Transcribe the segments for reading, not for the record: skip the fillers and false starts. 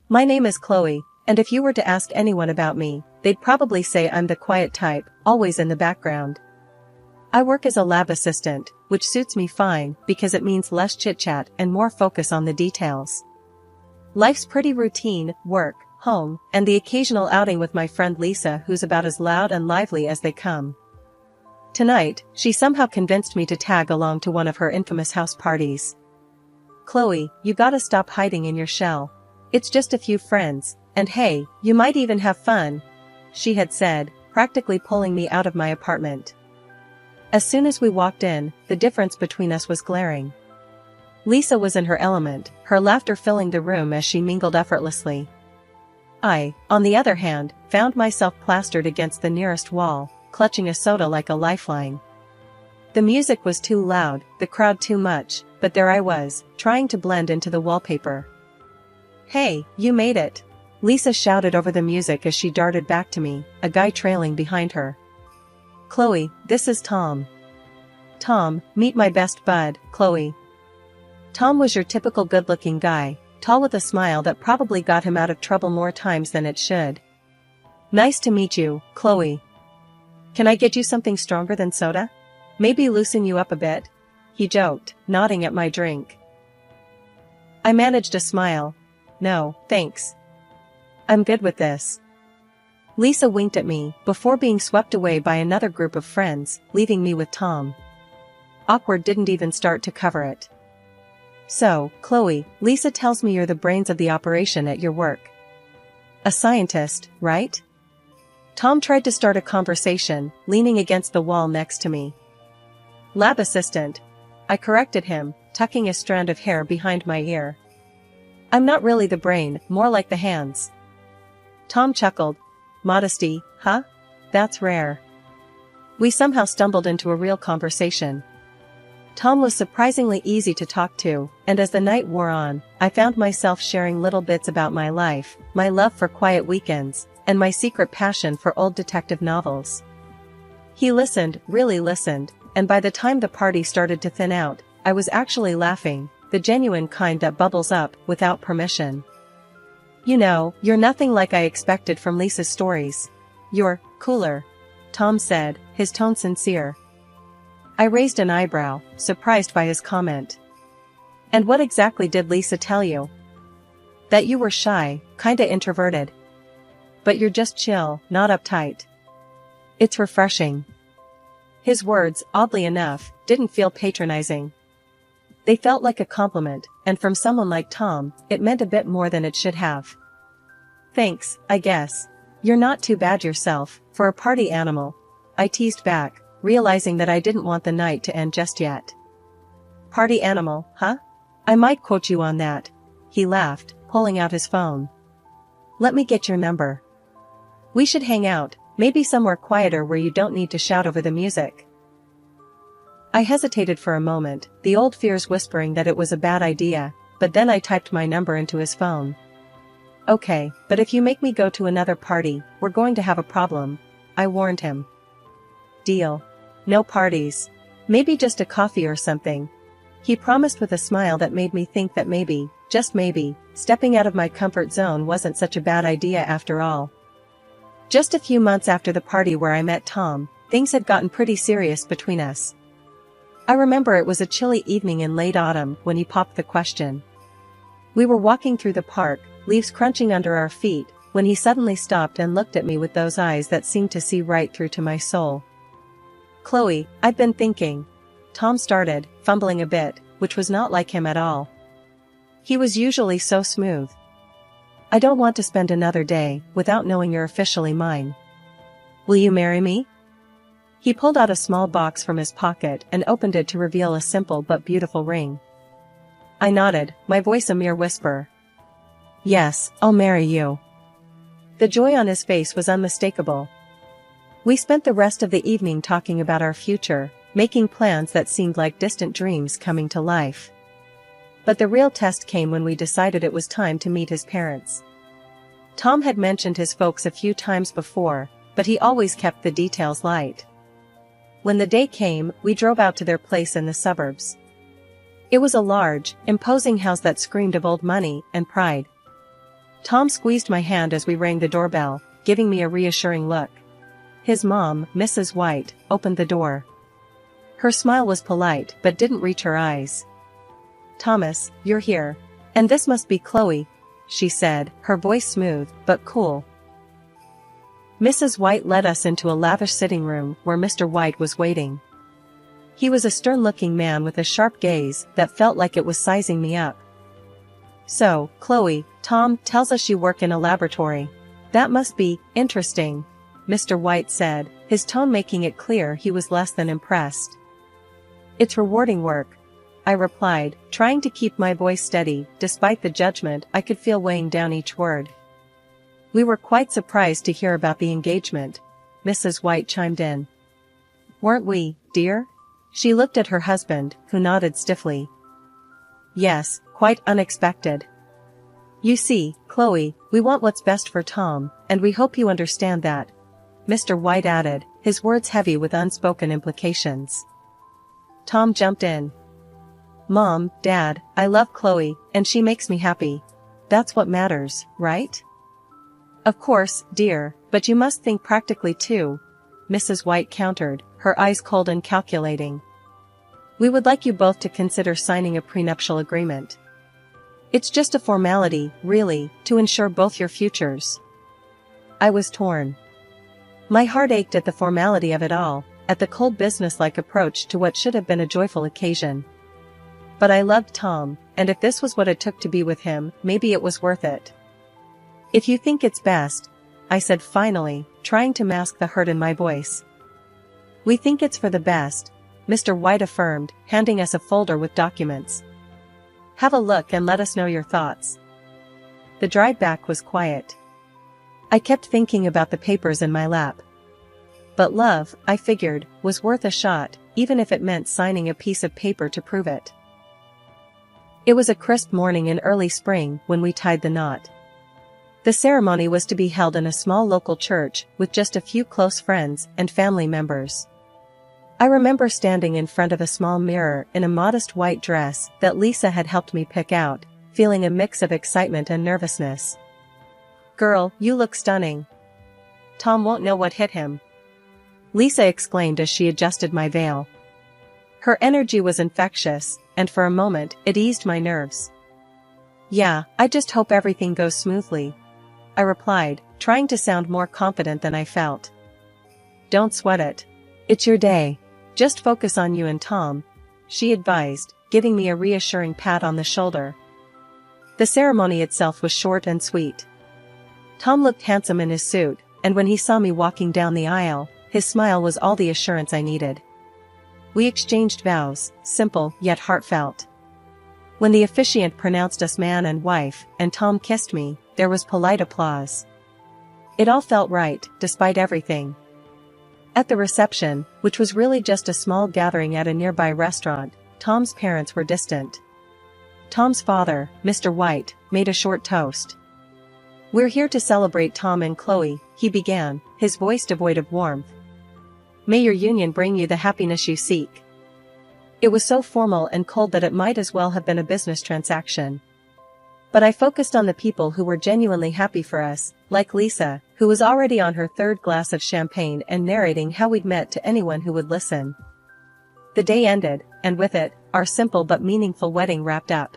My name is Chloe, and if you were to ask anyone about me, they'd probably say I'm the quiet type, always in the background. I work as a lab assistant, which suits me fine because it means less chit-chat and more focus on the details. Life's pretty routine: work, home, and the occasional outing with my friend Lisa, who's about as loud and lively as they come. Tonight, she somehow convinced me to tag along to one of her infamous house parties. "Chloe, you gotta stop hiding in your shell. It's just a few friends, and hey, you might even have fun," she had said, practically pulling me out of my apartment. As soon as we walked in, the difference between us was glaring. Lisa was in her element, her laughter filling the room as she mingled effortlessly. I, on the other hand, found myself plastered against the nearest wall, clutching a soda like a lifeline. The music was too loud, the crowd too much, but there I was, trying to blend into the wallpaper. "Hey, you made it!" Lisa shouted over the music as she darted back to me, a guy trailing behind her. "Chloe, this is Tom." "Tom, meet my best bud, Chloe." Tom was your typical good-looking guy, tall with a smile that probably got him out of trouble more times than it should. "Nice to meet you, Chloe. Can I get you something stronger than soda? Maybe loosen you up a bit?" he joked, nodding at my drink. I managed a smile. "No, thanks. I'm good with this." Lisa winked at me, before being swept away by another group of friends, leaving me with Tom. Awkward didn't even start to cover it. "So, Chloe, Lisa tells me you're the brains of the operation at your work. A scientist, right?" Tom tried to start a conversation, leaning against the wall next to me. "Lab assistant," I corrected him, tucking a strand of hair behind my ear. "I'm not really the brain, more like the hands." Tom chuckled. "Modesty, huh? That's rare." We somehow stumbled into a real conversation. Tom was surprisingly easy to talk to, and as the night wore on, I found myself sharing little bits about my life, my love for quiet weekends, and my secret passion for old detective novels. He listened, really listened, and by the time the party started to thin out, I was actually laughing, the genuine kind that bubbles up without permission. "You know, you're nothing like I expected from Lisa's stories. You're cooler," Tom said, his tone sincere. I raised an eyebrow, surprised by his comment. "And what exactly did Lisa tell you?" "That you were shy, kinda introverted. But you're just chill, not uptight. It's refreshing." His words, oddly enough, didn't feel patronizing. They felt like a compliment, and from someone like Tom, it meant a bit more than it should have. "Thanks, I guess. You're not too bad yourself, for a party animal," I teased back, realizing that I didn't want the night to end just yet. "Party animal, huh? I might quote you on that," he laughed, pulling out his phone. "Let me get your number. We should hang out, maybe somewhere quieter where you don't need to shout over the music." I hesitated for a moment, the old fears whispering that it was a bad idea, but then I typed my number into his phone. "Okay, but if you make me go to another party, we're going to have a problem," I warned him. "Deal. No parties. Maybe just a coffee or something," he promised with a smile that made me think that maybe, just maybe, stepping out of my comfort zone wasn't such a bad idea after all. Just a few months after the party where I met Tom, things had gotten pretty serious between us. I remember it was a chilly evening in late autumn when he popped the question. We were walking through the park, leaves crunching under our feet, when he suddenly stopped and looked at me with those eyes that seemed to see right through to my soul. "Chloe, I've been thinking," Tom started, fumbling a bit, which was not like him at all. He was usually so smooth. "I don't want to spend another day without knowing you're officially mine. Will you marry me?" He pulled out a small box from his pocket and opened it to reveal a simple but beautiful ring. I nodded, my voice a mere whisper. "Yes, I'll marry you." The joy on his face was unmistakable. We spent the rest of the evening talking about our future, making plans that seemed like distant dreams coming to life. But the real test came when we decided it was time to meet his parents. Tom had mentioned his folks a few times before, but he always kept the details light. When the day came, we drove out to their place in the suburbs. It was a large, imposing house that screamed of old money and pride. Tom squeezed my hand as we rang the doorbell, giving me a reassuring look. His mom, Mrs. White, opened the door. Her smile was polite but didn't reach her eyes. "Thomas, you're here. And this must be Chloe," she said, her voice smooth but cool. Mrs. White led us into a lavish sitting room where Mr. White was waiting. He was a stern-looking man with a sharp gaze that felt like it was sizing me up. "So, Chloe, Tom tells us you work in a laboratory. That must be interesting," Mr. White said, his tone making it clear he was less than impressed. "It's rewarding work," I replied, trying to keep my voice steady despite the judgment I could feel weighing down each word. "We were quite surprised to hear about the engagement," Mrs. White chimed in. "Weren't we, dear?" She looked at her husband, who nodded stiffly. "Yes, quite unexpected. You see, Chloe, we want what's best for Tom, and we hope you understand that," Mr. White added, his words heavy with unspoken implications. Tom jumped in. "Mom, Dad, I love Chloe, and she makes me happy. That's what matters, right?" "Of course, dear, but you must think practically too," Mrs. White countered, her eyes cold and calculating. "We would like you both to consider signing a prenuptial agreement. It's just a formality, really, to ensure both your futures." I was torn. My heart ached at the formality of it all, at the cold business-like approach to what should have been a joyful occasion. But I loved Tom, and if this was what it took to be with him, maybe it was worth it. "If you think it's best," I said finally, trying to mask the hurt in my voice. "We think it's for the best," Mr. White affirmed, handing us a folder with documents. "Have a look and let us know your thoughts." The drive back was quiet. I kept thinking about the papers in my lap. But love, I figured, was worth a shot, even if it meant signing a piece of paper to prove it. It was a crisp morning in early spring when we tied the knot. The ceremony was to be held in a small local church with just a few close friends and family members. I remember standing in front of a small mirror in a modest white dress that Lisa had helped me pick out, feeling a mix of excitement and nervousness. "Girl, you look stunning. Tom won't know what hit him," Lisa exclaimed as she adjusted my veil. Her energy was infectious, and for a moment it eased my nerves. "Yeah, I just hope everything goes smoothly," I replied, trying to sound more confident than I felt. "Don't sweat it. It's your day. Just focus on you and Tom," she advised, giving me a reassuring pat on the shoulder. The ceremony itself was short and sweet. Tom looked handsome in his suit, and when he saw me walking down the aisle, his smile was all the assurance I needed. We exchanged vows, simple yet heartfelt. When the officiant pronounced us man and wife, and Tom kissed me, there was polite applause. It all felt right, despite everything. At the reception, which was really just a small gathering at a nearby restaurant, Tom's parents were distant. Tom's father, Mr. White, made a short toast. "We're here to celebrate Tom and Chloe," he began, his voice devoid of warmth. "May your union bring you the happiness you seek." It was so formal and cold that it might as well have been a business transaction. But I focused on the people who were genuinely happy for us, like Lisa, who was already on her third glass of champagne and narrating how we'd met to anyone who would listen. The day ended, and with it, our simple but meaningful wedding wrapped up.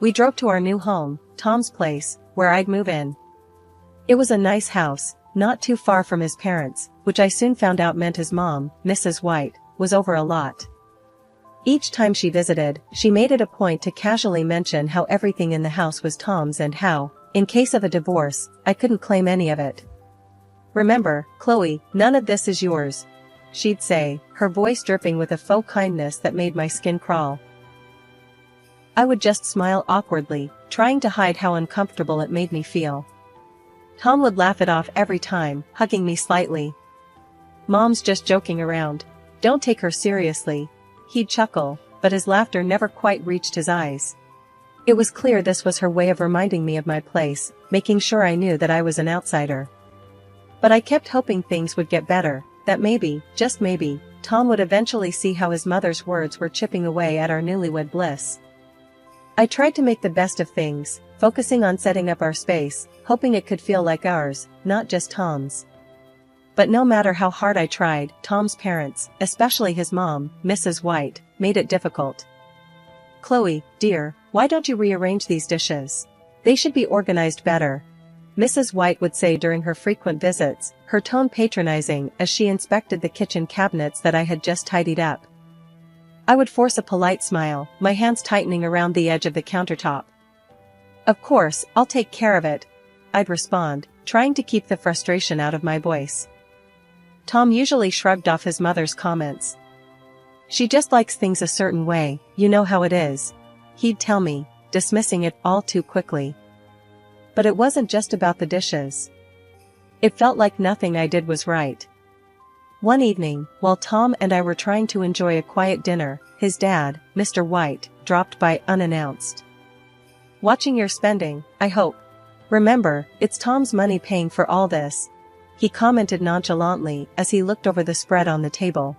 We drove to our new home, Tom's place, where I'd move in. It was a nice house, not too far from his parents, which I soon found out meant his mom, Mrs. White, was over a lot. Each time she visited, she made it a point to casually mention how everything in the house was Tom's and how, in case of a divorce, I couldn't claim any of it. "Remember, Chloe, none of this is yours," she'd say, her voice dripping with a faux kindness that made my skin crawl. I would just smile awkwardly, trying to hide how uncomfortable it made me feel. Tom would laugh it off every time, hugging me slightly. "Mom's just joking around. Don't take her seriously," he'd chuckle, but his laughter never quite reached his eyes. It was clear this was her way of reminding me of my place, making sure I knew that I was an outsider. But I kept hoping things would get better, that maybe, just maybe, Tom would eventually see how his mother's words were chipping away at our newlywed bliss. I tried to make the best of things, focusing on setting up our space, hoping it could feel like ours, not just Tom's. But no matter how hard I tried, Tom's parents, especially his mom, Mrs. White, made it difficult. "Chloe, dear, why don't you rearrange these dishes? They should be organized better," Mrs. White would say during her frequent visits, her tone patronizing as she inspected the kitchen cabinets that I had just tidied up. I would force a polite smile, my hands tightening around the edge of the countertop. "Of course, I'll take care of it," I'd respond, trying to keep the frustration out of my voice. Tom usually shrugged off his mother's comments. "She just likes things a certain way, you know how it is," he'd tell me, dismissing it all too quickly. But it wasn't just about the dishes. It felt like nothing I did was right. One evening, while Tom and I were trying to enjoy a quiet dinner, his dad, Mr. White, dropped by unannounced. "Watching your spending, I hope. Remember, it's Tom's money paying for all this," he commented nonchalantly as he looked over the spread on the table.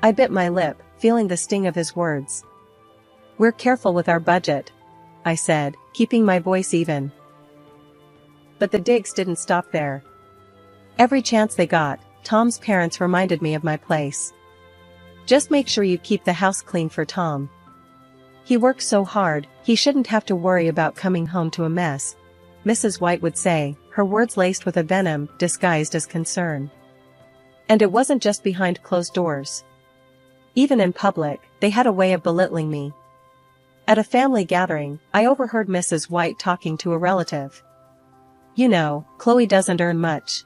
I bit my lip, feeling the sting of his words. "We're careful with our budget," I said, keeping my voice even. But the digs didn't stop there. Every chance they got, Tom's parents reminded me of my place. "Just make sure you keep the house clean for Tom. He works so hard, he shouldn't have to worry about coming home to a mess," Mrs. White would say, her words laced with a venom disguised as concern. And it wasn't just behind closed doors. Even in public, they had a way of belittling me. At a family gathering, I overheard Mrs. White talking to a relative. "You know, Chloe doesn't earn much.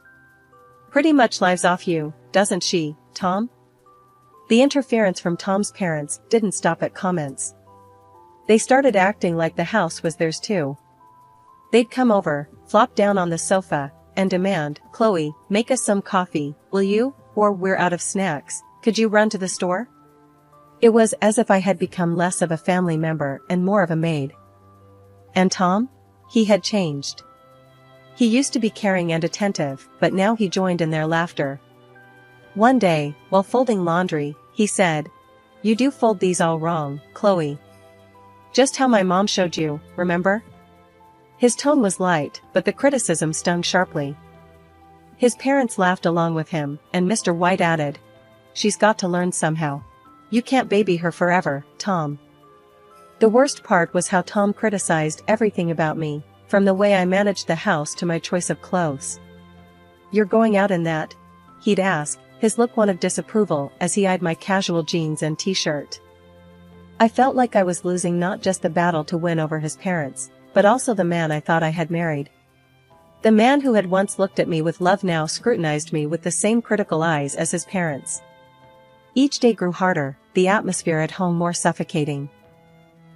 Pretty much lives off you, doesn't she, Tom?" The interference from Tom's parents didn't stop at comments. They started acting like the house was theirs too. They'd come over, flop down on the sofa, and demand, "Chloe, make us some coffee, will you? Or we're out of snacks, could you run to the store?" It was as if I had become less of a family member and more of a maid. And Tom? He had changed. He used to be caring and attentive, but now he joined in their laughter. One day, while folding laundry, he said, "You do fold these all wrong, Chloe. Just how my mom showed you, remember?" His tone was light, but the criticism stung sharply. His parents laughed along with him, and Mr. White added, "She's got to learn somehow. You can't baby her forever, Tom." The worst part was how Tom criticized everything about me, from the way I managed the house to my choice of clothes. "You're going out in that?" he'd ask, his look one of disapproval as he eyed my casual jeans and t-shirt. I felt like I was losing not just the battle to win over his parents, but also the man I thought I had married. The man who had once looked at me with love now scrutinized me with the same critical eyes as his parents. Each day grew harder, the atmosphere at home more suffocating.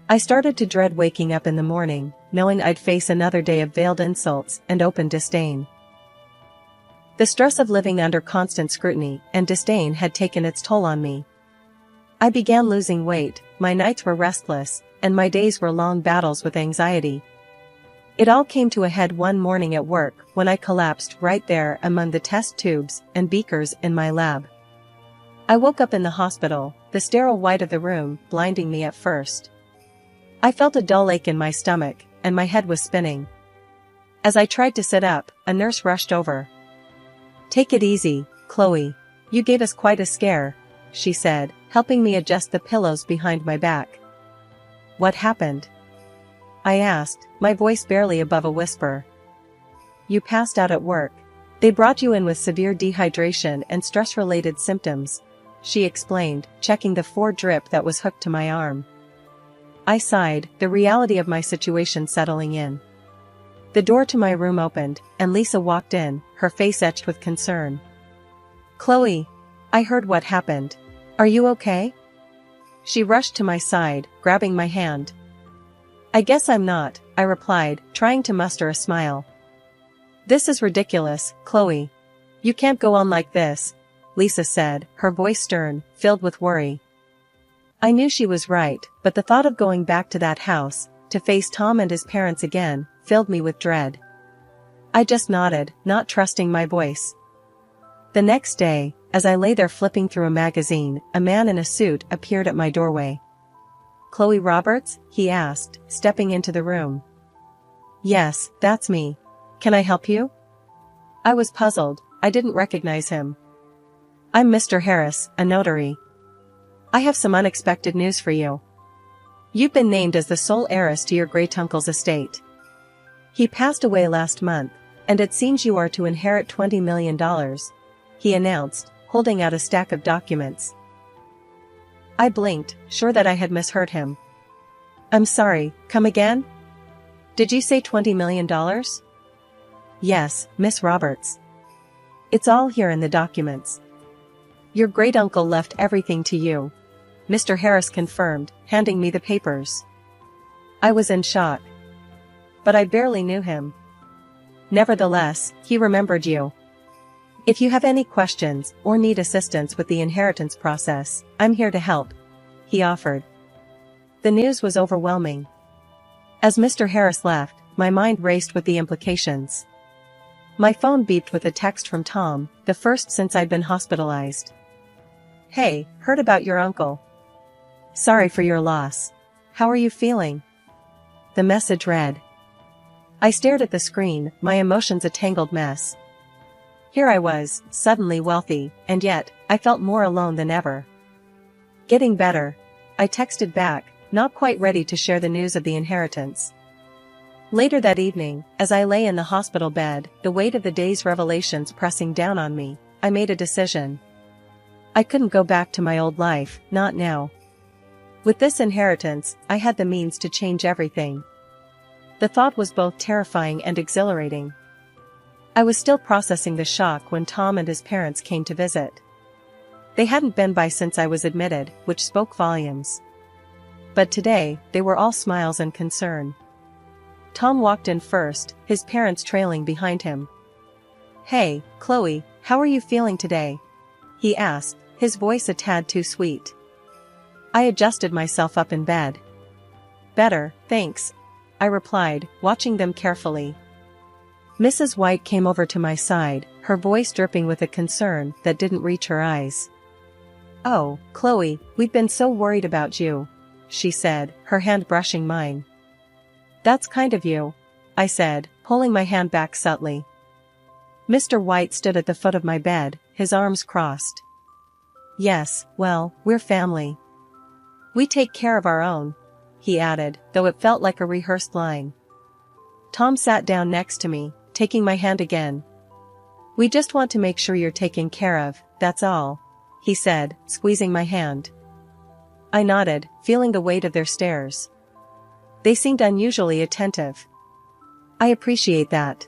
I started to dread waking up in the morning, knowing I'd face another day of veiled insults and open disdain. The stress of living under constant scrutiny and disdain had taken its toll on me. I began losing weight, my nights were restless, and my days were long battles with anxiety. It all came to a head one morning at work when I collapsed right there among the test tubes and beakers in my lab. I woke up in the hospital, the sterile white of the room blinding me at first. I felt a dull ache in my stomach, and my head was spinning. As I tried to sit up, a nurse rushed over. "Take it easy, Chloe. You gave us quite a scare," she said, helping me adjust the pillows behind my back. "What happened?" I asked, my voice barely above a whisper. "You passed out at work. They brought you in with severe dehydration and stress-related symptoms," she explained, checking the 4 drip that was hooked to my arm. I sighed, the reality of my situation settling in. The door to my room opened, and Lisa walked in, her face etched with concern. "Chloe, I heard what happened. Are you okay?" She rushed to my side, grabbing my hand. "I guess I'm not," I replied, trying to muster a smile. "This is ridiculous, Chloe. You can't go on like this," Lisa said, her voice stern, filled with worry. I knew she was right, but the thought of going back to that house, to face Tom and his parents again, filled me with dread. I just nodded, not trusting my voice. The next day, as I lay there flipping through a magazine, a man in a suit appeared at my doorway. Chloe Roberts? He asked, stepping into the room. Yes, that's me. Can I help you? I was puzzled. I didn't recognize him. I'm Mr. Harris, a notary. I have some unexpected news for you. You've been named as the sole heiress to your great-uncle's estate. He passed away last month, and it seems you are to inherit $20 million, he announced, holding out a stack of documents. I blinked, sure that I had misheard him. I'm sorry, come again? Did you say $20 million? Yes, Miss Roberts. It's all here in the documents. Your great-uncle left everything to you, Mr. Harris confirmed, handing me the papers. I was in shock. But I barely knew him. Nevertheless, he remembered you. If you have any questions or need assistance with the inheritance process, I'm here to help, he offered. The news was overwhelming. As Mr. Harris left, my mind raced with the implications. My phone beeped with a text from Tom, the first since I'd been hospitalized. Hey, heard about your uncle. Sorry for your loss. How are you feeling? The message read. I stared at the screen, my emotions a tangled mess. Here I was, suddenly wealthy, and yet, I felt more alone than ever. Getting better. I texted back, not quite ready to share the news of the inheritance. Later that evening, as I lay in the hospital bed, the weight of the day's revelations pressing down on me, I made a decision. I couldn't go back to my old life, not now. With this inheritance, I had the means to change everything. The thought was both terrifying and exhilarating. I was still processing the shock when Tom and his parents came to visit. They hadn't been by since I was admitted, which spoke volumes. But today, they were all smiles and concern. Tom walked in first, his parents trailing behind him. Hey, Chloe, how are you feeling today? He asked, his voice a tad too sweet. I adjusted myself up in bed. Better, thanks, I replied, watching them carefully. Mrs. White came over to my side, her voice dripping with a concern that didn't reach her eyes. Oh, Chloe, we've been so worried about you, she said, her hand brushing mine. That's kind of you, I said, pulling my hand back subtly. Mr. White stood at the foot of my bed, his arms crossed. Yes, well, we're family. We take care of our own, he added, though it felt like a rehearsed line. Tom sat down next to me, taking my hand again. We just want to make sure you're taken care of, that's all, he said, squeezing my hand. I nodded, feeling the weight of their stares. They seemed unusually attentive. I appreciate that.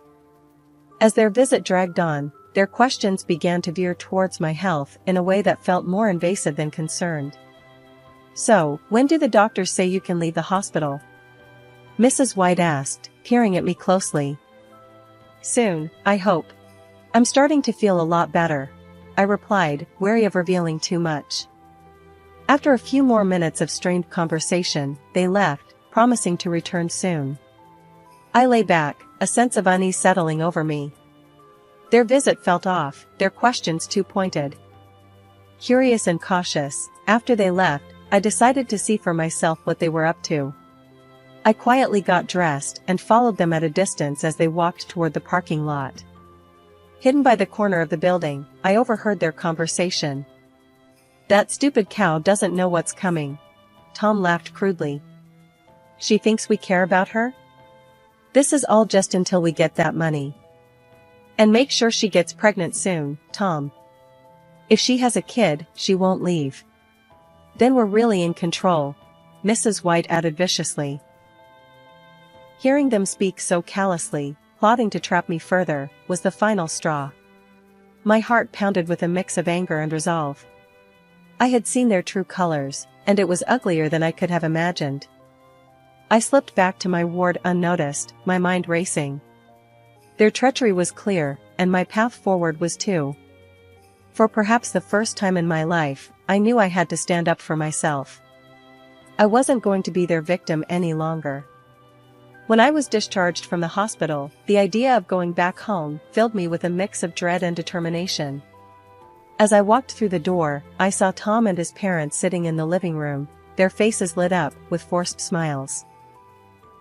As their visit dragged on, their questions began to veer towards my health in a way that felt more invasive than concerned. So, when do the doctors say you can leave the hospital? Mrs. White asked, peering at me closely. Soon, I hope. I'm starting to feel a lot better, I replied, wary of revealing too much. After a few more minutes of strained conversation, they left, promising to return soon. I lay back, a sense of unease settling over me. Their visit felt off, their questions too pointed. Curious and cautious, after they left, I decided to see for myself what they were up to. I quietly got dressed and followed them at a distance as they walked toward the parking lot. Hidden by the corner of the building, I overheard their conversation. That stupid cow doesn't know what's coming. Tom laughed crudely. She thinks we care about her? This is all just until we get that money. And make sure she gets pregnant soon, Tom. If she has a kid, she won't leave. Then we're really in control, Mrs. White added viciously. Hearing them speak so callously, plotting to trap me further, was the final straw. My heart pounded with a mix of anger and resolve. I had seen their true colors, and it was uglier than I could have imagined. I slipped back to my ward unnoticed, my mind racing. Their treachery was clear, and my path forward was too. For perhaps the first time in my life, I knew I had to stand up for myself. I wasn't going to be their victim any longer. When I was discharged from the hospital, the idea of going back home filled me with a mix of dread and determination. As I walked through the door, I saw Tom and his parents sitting in the living room, their faces lit up with forced smiles.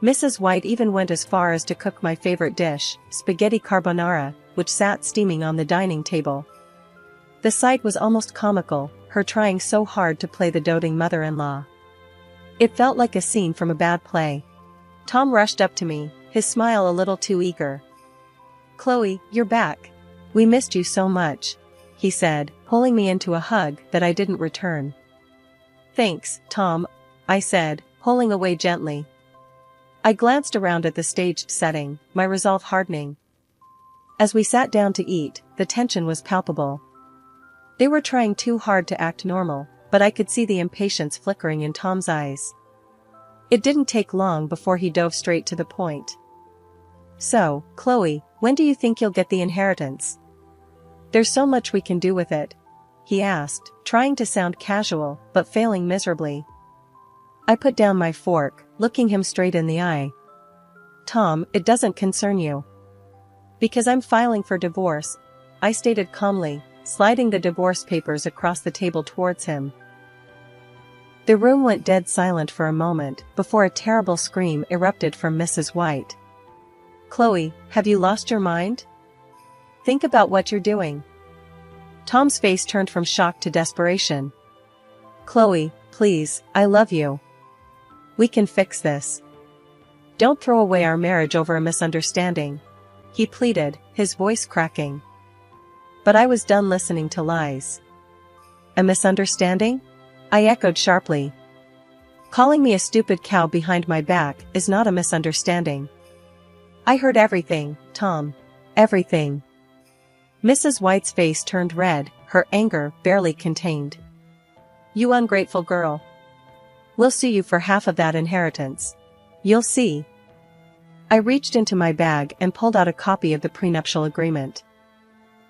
Mrs. White even went as far as to cook my favorite dish, spaghetti carbonara, which sat steaming on the dining table. The sight was almost comical, her trying so hard to play the doting mother-in-law. It felt like a scene from a bad play. Tom rushed up to me, his smile a little too eager. "Chloe, you're back. We missed you so much," he said, pulling me into a hug that I didn't return. "Thanks, Tom," I said, pulling away gently. I glanced around at the staged setting, my resolve hardening. As we sat down to eat, the tension was palpable. They were trying too hard to act normal, but I could see the impatience flickering in Tom's eyes. It didn't take long before he dove straight to the point. "So, Chloe, when do you think you'll get the inheritance? There's so much we can do with it," he asked, trying to sound casual, but failing miserably. I put down my fork, looking him straight in the eye. "Tom, it doesn't concern you." "Because I'm filing for divorce," I stated calmly, sliding the divorce papers across the table towards him. The room went dead silent for a moment before a terrible scream erupted from Mrs. White. "Chloe, have you lost your mind? Think about what you're doing." Tom's face turned from shock to desperation. "Chloe, please, I love you. We can fix this. Don't throw away our marriage over a misunderstanding," he pleaded, his voice cracking. But I was done listening to lies. "A misunderstanding?" I echoed sharply. "Calling me a stupid cow behind my back is not a misunderstanding." "I heard everything, Tom. Everything." Mrs. White's face turned red, her anger barely contained. "You ungrateful girl. We'll sue you for half of that inheritance. You'll see." I reached into my bag and pulled out a copy of the prenuptial agreement.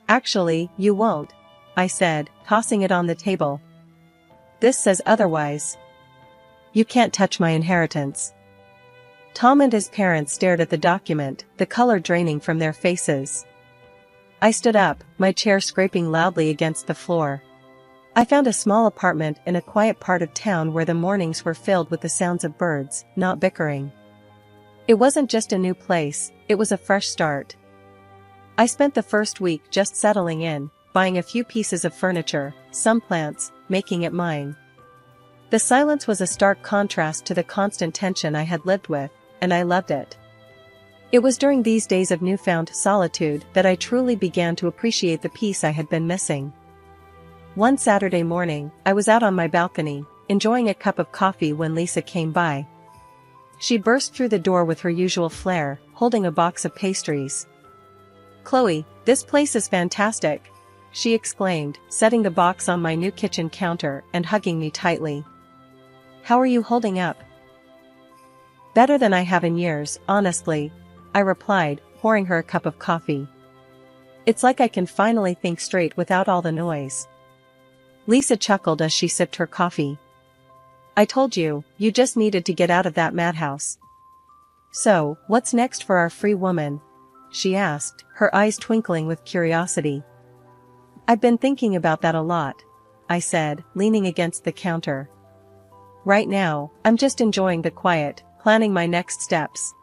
"Actually, you won't," I said, tossing it on the table. "This says otherwise. You can't touch my inheritance." Tom and his parents stared at the document, the color draining from their faces. I stood up, my chair scraping loudly against the floor. I found a small apartment in a quiet part of town where the mornings were filled with the sounds of birds, not bickering. It wasn't just a new place, it was a fresh start. I spent the first week just settling in, buying a few pieces of furniture, some plants, making it mine. The silence was a stark contrast to the constant tension I had lived with, and I loved it. It was during these days of newfound solitude that I truly began to appreciate the peace I had been missing. One Saturday morning, I was out on my balcony, enjoying a cup of coffee when Lisa came by. She burst through the door with her usual flair, holding a box of pastries. "Chloe, this place is fantastic," she exclaimed, setting the box on my new kitchen counter and hugging me tightly. "How are you holding up?" "Better than I have in years, honestly," I replied, pouring her a cup of coffee. "It's like I can finally think straight without all the noise." Lisa chuckled as she sipped her coffee. "I told you, you just needed to get out of that madhouse." "So, what's next for our free woman?" she asked, her eyes twinkling with curiosity. "I've been thinking about that a lot," I said, leaning against the counter. "Right now, I'm just enjoying the quiet, planning my next steps.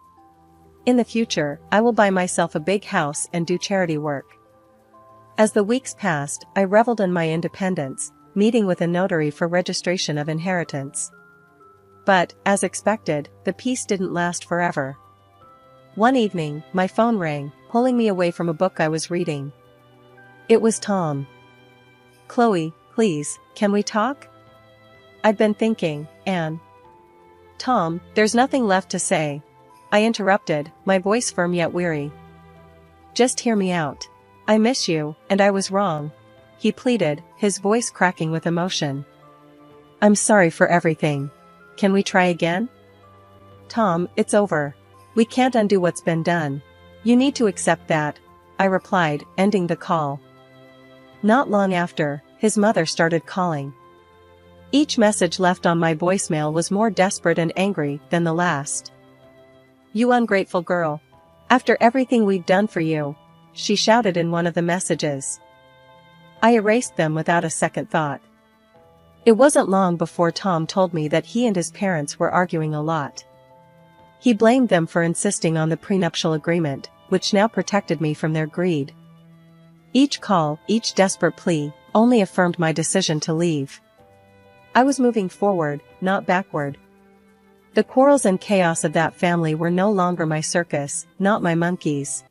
In the future, I will buy myself a big house and do charity work." As the weeks passed, I reveled in my independence, meeting with a notary for registration of inheritance. But, as expected, the peace didn't last forever. One evening, my phone rang, pulling me away from a book I was reading. It was Tom. "Chloe, please, can we talk? I've been thinking, Anne." "Tom, there's nothing left to say," I interrupted, my voice firm yet weary. "Just hear me out. I miss you, and I was wrong," he pleaded, his voice cracking with emotion. "I'm sorry for everything. Can we try again?" "Tom, it's over. We can't undo what's been done. You need to accept that," I replied, ending the call. Not long after, his mother started calling. Each message left on my voicemail was more desperate and angry than the last. "You ungrateful girl. After everything we've done for you," she shouted in one of the messages. I erased them without a second thought. It wasn't long before Tom told me that he and his parents were arguing a lot. He blamed them for insisting on the prenuptial agreement, which now protected me from their greed. Each call, each desperate plea, only affirmed my decision to leave. I was moving forward, not backward. The quarrels and chaos of that family were no longer my circus, not my monkeys.